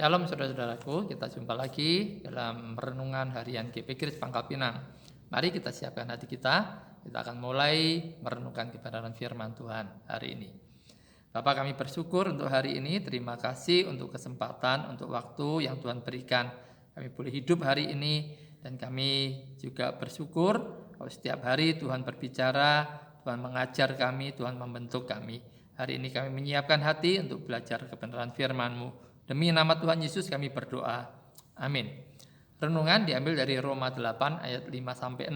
Shalom saudara-saudaraku, kita jumpa lagi dalam renungan harian GP Kris Pangkal Pinang. Mari kita siapkan hati kita akan mulai merenungkan kebenaran firman Tuhan hari ini. Bapak, kami bersyukur untuk hari ini, terima kasih untuk kesempatan, untuk waktu yang Tuhan berikan. Kami boleh hidup hari ini dan kami juga bersyukur kalau setiap hari Tuhan berbicara, Tuhan mengajar kami, Tuhan membentuk kami. Hari ini kami menyiapkan hati untuk belajar kebenaran firman-Mu. Demi nama Tuhan Yesus kami berdoa. Amin. Renungan diambil dari Roma 8 ayat 5-6.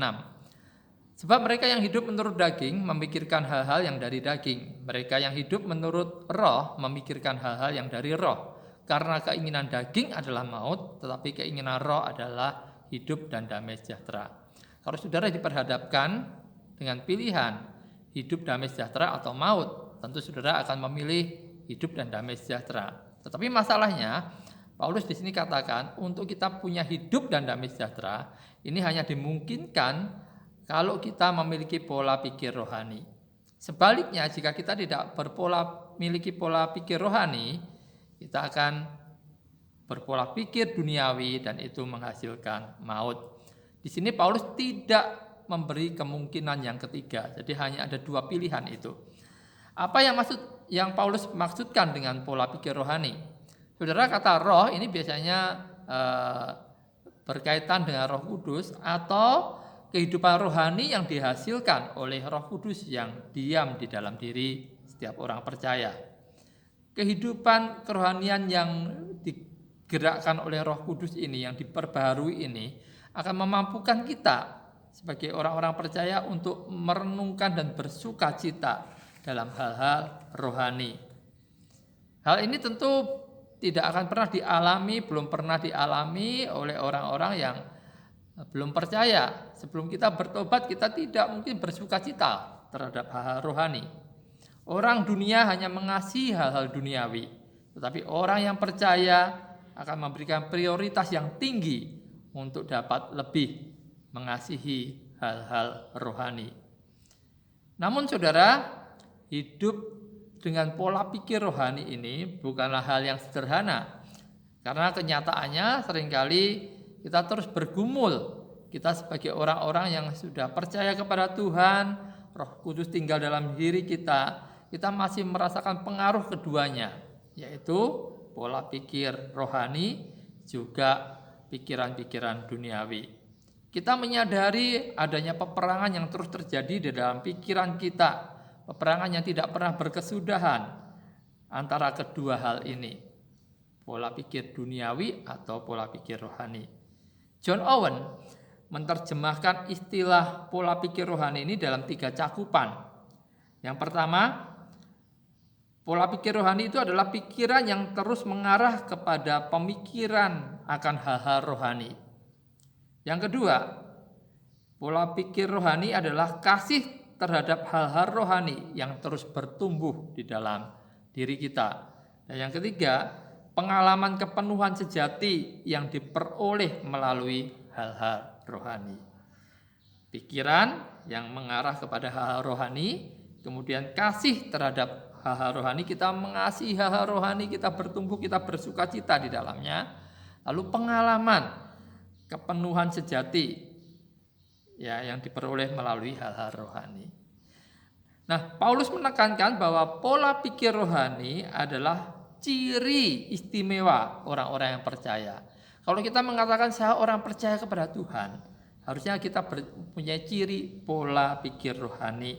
Sebab mereka yang hidup menurut daging memikirkan hal-hal yang dari daging. Mereka yang hidup menurut roh memikirkan hal-hal yang dari roh. Karena keinginan daging adalah maut, tetapi keinginan roh adalah hidup dan damai sejahtera. Kalau saudara diperhadapkan dengan pilihan hidup damai sejahtera atau maut, tentu saudara akan memilih hidup dan damai sejahtera. Tetapi masalahnya, Paulus di sini katakan untuk kita punya hidup dan damai sejahtera, ini hanya dimungkinkan kalau kita memiliki pola pikir rohani. Sebaliknya, jika kita tidak memiliki pola pikir rohani, kita akan berpola pikir duniawi dan itu menghasilkan maut. Di sini Paulus tidak memberi kemungkinan yang ketiga, jadi hanya ada dua pilihan itu. Apa yang Paulus maksudkan dengan pola pikir rohani? Saudara, kata roh ini biasanya berkaitan dengan Roh Kudus atau kehidupan rohani yang dihasilkan oleh Roh Kudus yang diam di dalam diri setiap orang percaya. Kehidupan kerohanian yang digerakkan oleh Roh Kudus ini, yang diperbaharui ini, akan memampukan kita sebagai orang-orang percaya untuk merenungkan dan bersuka cita dalam hal-hal rohani. Hal ini tentu tidak akan pernah dialami, belum pernah dialami oleh orang-orang yang belum percaya. Sebelum kita bertobat, kita tidak mungkin bersuka cita terhadap hal-hal rohani. Orang dunia hanya mengasihi hal-hal duniawi, tetapi orang yang percaya akan memberikan prioritas yang tinggi untuk dapat lebih mengasihi hal-hal rohani. Namun saudara, hidup dengan pola pikir rohani ini bukanlah hal yang sederhana. Karena kenyataannya seringkali kita terus bergumul. Kita sebagai orang-orang yang sudah percaya kepada Tuhan, Roh Kudus tinggal dalam diri kita, kita masih merasakan pengaruh keduanya, yaitu pola pikir rohani juga pikiran-pikiran duniawi. Kita menyadari adanya peperangan yang terus terjadi di dalam pikiran kita. Peperangan yang tidak pernah berkesudahan antara kedua hal ini, pola pikir duniawi atau pola pikir rohani. John Owen menerjemahkan istilah pola pikir rohani ini dalam 3 cakupan. Yang pertama, pola pikir rohani itu adalah pikiran yang terus mengarah kepada pemikiran akan hal-hal rohani. Yang kedua, pola pikir rohani adalah kasih terhadap hal-hal rohani yang terus bertumbuh di dalam diri kita. Dan yang ketiga, pengalaman kepenuhan sejati yang diperoleh melalui hal-hal rohani. Pikiran yang mengarah kepada hal-hal rohani, kemudian kasih terhadap hal-hal rohani, kita mengasihi hal-hal rohani, kita bertumbuh, kita bersuka cita di dalamnya. Lalu pengalaman kepenuhan sejati yang diperoleh melalui hal-hal rohani. Nah, Paulus menekankan bahwa pola pikir rohani adalah ciri istimewa orang-orang yang percaya. Kalau kita mengatakan saya orang percaya kepada Tuhan, harusnya kita punya ciri pola pikir rohani.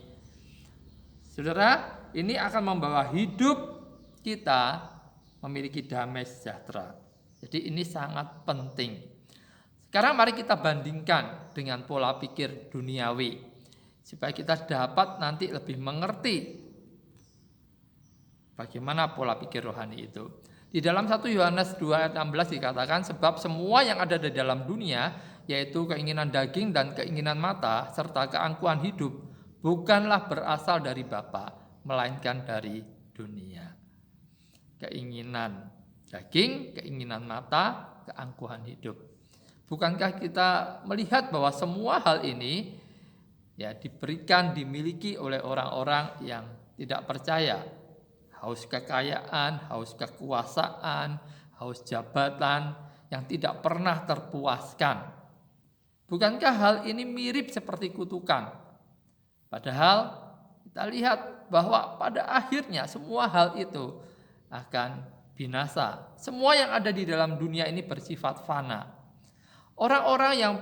Saudara, ini akan membawa hidup kita memiliki damai sejahtera. Jadi ini sangat penting. Sekarang mari kita bandingkan dengan pola pikir duniawi supaya kita dapat nanti lebih mengerti bagaimana pola pikir rohani itu. Di dalam 1 Yohanes 2 ayat 16 dikatakan, sebab semua yang ada di dalam dunia, yaitu keinginan daging dan keinginan mata serta keangkuhan hidup, bukanlah berasal dari Bapa, melainkan dari dunia. Keinginan daging, keinginan mata, keangkuhan hidup. Bukankah kita melihat bahwa semua hal ini diberikan, dimiliki oleh orang-orang yang tidak percaya? Haus kekayaan, haus kekuasaan, haus jabatan yang tidak pernah terpuaskan. Bukankah hal ini mirip seperti kutukan? Padahal kita lihat bahwa pada akhirnya semua hal itu akan binasa. Semua yang ada di dalam dunia ini bersifat fana. Orang-orang yang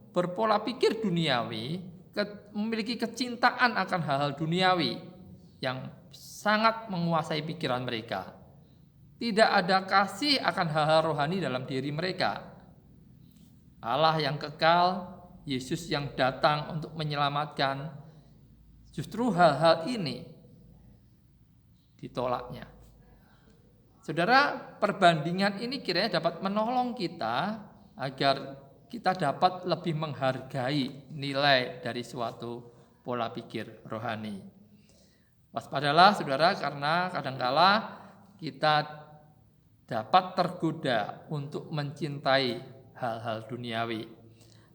berpola pikir duniawi memiliki kecintaan akan hal-hal duniawi yang sangat menguasai pikiran mereka. Tidak ada kasih akan hal-hal rohani dalam diri mereka. Allah yang kekal, Yesus yang datang untuk menyelamatkan, justru hal-hal ini ditolaknya. Saudara, perbandingan ini kiranya dapat menolong kita agar kita dapat lebih menghargai nilai dari suatu pola pikir rohani. Waspadalah saudara, karena kadangkala kita dapat tergoda untuk mencintai hal-hal duniawi.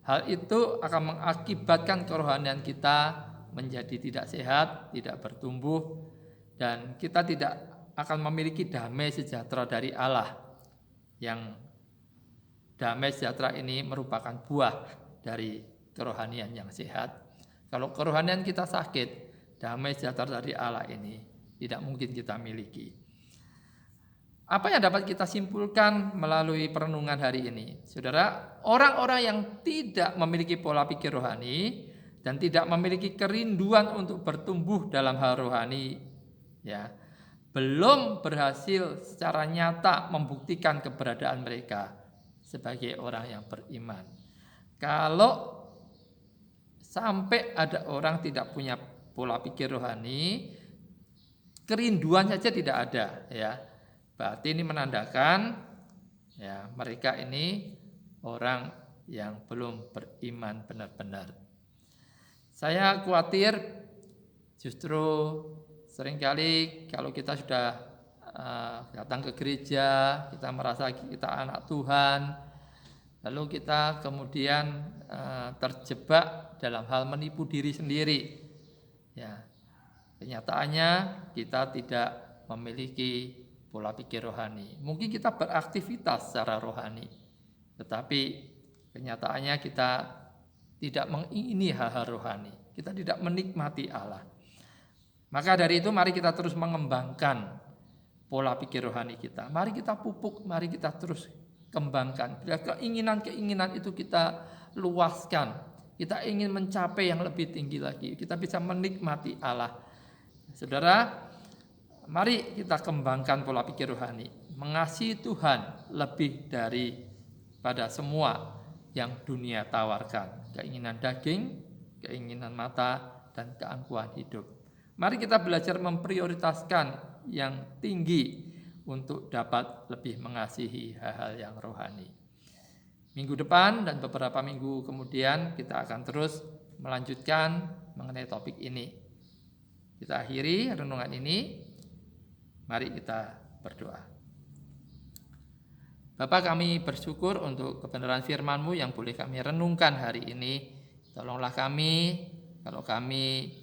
Hal itu akan mengakibatkan kerohanian kita menjadi tidak sehat, tidak bertumbuh, dan kita tidak akan memiliki damai sejahtera dari Allah. Yang damai sejahtera ini merupakan buah dari kerohanian yang sehat. Kalau kerohanian kita sakit, damai sejahtera dari Allah ini tidak mungkin kita miliki. Apa yang dapat kita simpulkan melalui perenungan hari ini? Saudara, orang-orang yang tidak memiliki pola pikir rohani dan tidak memiliki kerinduan untuk bertumbuh dalam hal rohani, ya, belum berhasil secara nyata membuktikan keberadaan mereka sebagai orang yang beriman. Kalau sampai ada orang tidak punya pola pikir rohani, kerinduan saja tidak ada, ya. Berarti ini menandakan ya mereka ini orang yang belum beriman benar-benar. Saya khawatir justru seringkali kalau kita sudah datang ke gereja, kita merasa kita anak Tuhan, lalu kita kemudian terjebak dalam hal menipu diri sendiri. Ya, kenyataannya kita tidak memiliki pola pikir rohani. Mungkin kita beraktivitas secara rohani, tetapi kenyataannya kita tidak mengingini hal-hal rohani. Kita tidak menikmati Allah. Maka dari itu mari kita terus mengembangkan pola pikir rohani kita. Mari kita pupuk, mari kita terus kembangkan. Bila keinginan-keinginan itu kita luaskan, kita ingin mencapai yang lebih tinggi lagi, kita bisa menikmati Allah. Saudara, mari kita kembangkan pola pikir rohani, mengasihi Tuhan lebih daripada semua yang dunia tawarkan, keinginan daging, keinginan mata, dan keangkuhan hidup. Mari kita belajar memprioritaskan yang tinggi untuk dapat lebih mengasihi hal-hal yang rohani. Minggu depan dan beberapa minggu kemudian kita akan terus melanjutkan mengenai topik ini. Kita akhiri renungan ini. Mari kita berdoa. Bapa, kami bersyukur untuk kebenaran firman-Mu yang boleh kami renungkan hari ini. Tolonglah kami, kalau kami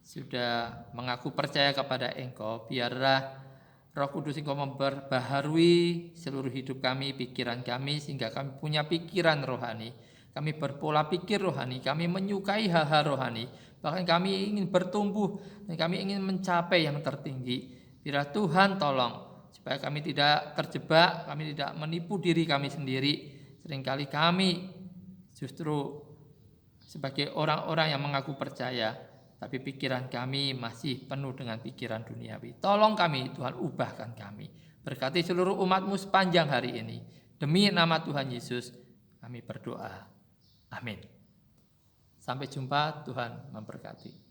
sudah mengaku percaya kepada Engkau, biarlah Roh Kudus Engkau memperbaharui seluruh hidup kami, pikiran kami, sehingga kami punya pikiran rohani. Kami berpola pikir rohani, kami menyukai hal-hal rohani, bahkan kami ingin bertumbuh dan kami ingin mencapai yang tertinggi. Biarlah Tuhan tolong supaya kami tidak terjebak, kami tidak menipu diri kami sendiri. Seringkali kami justru sebagai orang-orang yang mengaku percaya, tapi pikiran kami masih penuh dengan pikiran duniawi. Tolong kami, Tuhan, ubahkan kami. Berkati seluruh umat-Mu sepanjang hari ini. Demi nama Tuhan Yesus, kami berdoa. Amin. Sampai jumpa, Tuhan memberkati.